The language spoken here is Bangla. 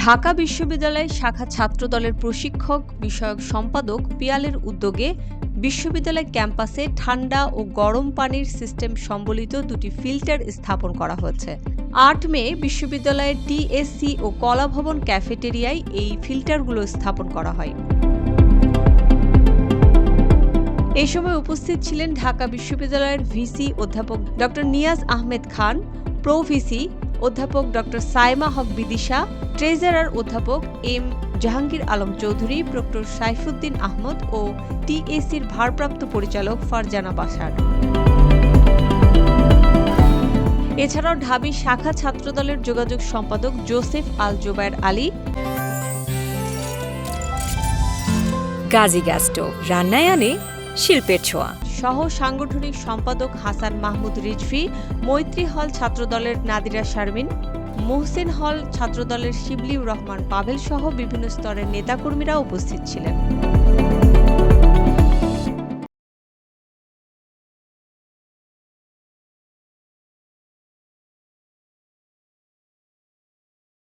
ঢাকা বিশ্ববিদ্যালয় শাখা ছাত্রদলের প্রশিক্ষক বিষয়ক সম্পাদক পিয়ালের উদ্যোগে বিশ্ববিদ্যালয় ক্যাম্পাসে ঠান্ডা ও গরম পানির সিস্টেম সম্বলিত দুটি ফিল্টার স্থাপন করা হয়েছে। ৮ মে বিশ্ববিদ্যালয়ের টিএসসি ও কলাভবন ক্যাফেটেরিয়ায় এই ফিল্টারগুলো স্থাপন করা হয়। এ সময় উপস্থিত ছিলেন ঢাকা বিশ্ববিদ্যালয়ের ভিসি অধ্যাপক ড. নিয়াজ আহমেদ খান, প্রো ভিসি অধ্যাপক ড. সাইমা হক বিদিশা, ট্রেজারার অধ্যাপক এম জাহাঙ্গীর আলম চৌধুরী, প্রক্টর সাইফুদ্দিন আহমদ ও টিএসসির ভারপ্রাপ্ত পরিচালক ফারজানা বাশার। এছাড়াও ঢাবি শাখা ছাত্রদলের যোগাযোগ সম্পাদক জোসেফ আল জোবায়ের আলী, গাজী গ্যাস স্টোভ রান্নায় আনে শিল্পের ছোঁয়া সহ সাংগঠনিক সম্পাদক হাসান মাহমুদ রিজভী, মৈত্রী হল ছাত্রদলের নাদিরা শারমিন, মোহসেন হল ছাত্রদলের শিবলিউর রহমান পাভেল সহ বিভিন্ন স্তরের নেতাকর্মীরা উপস্থিত ছিলেন।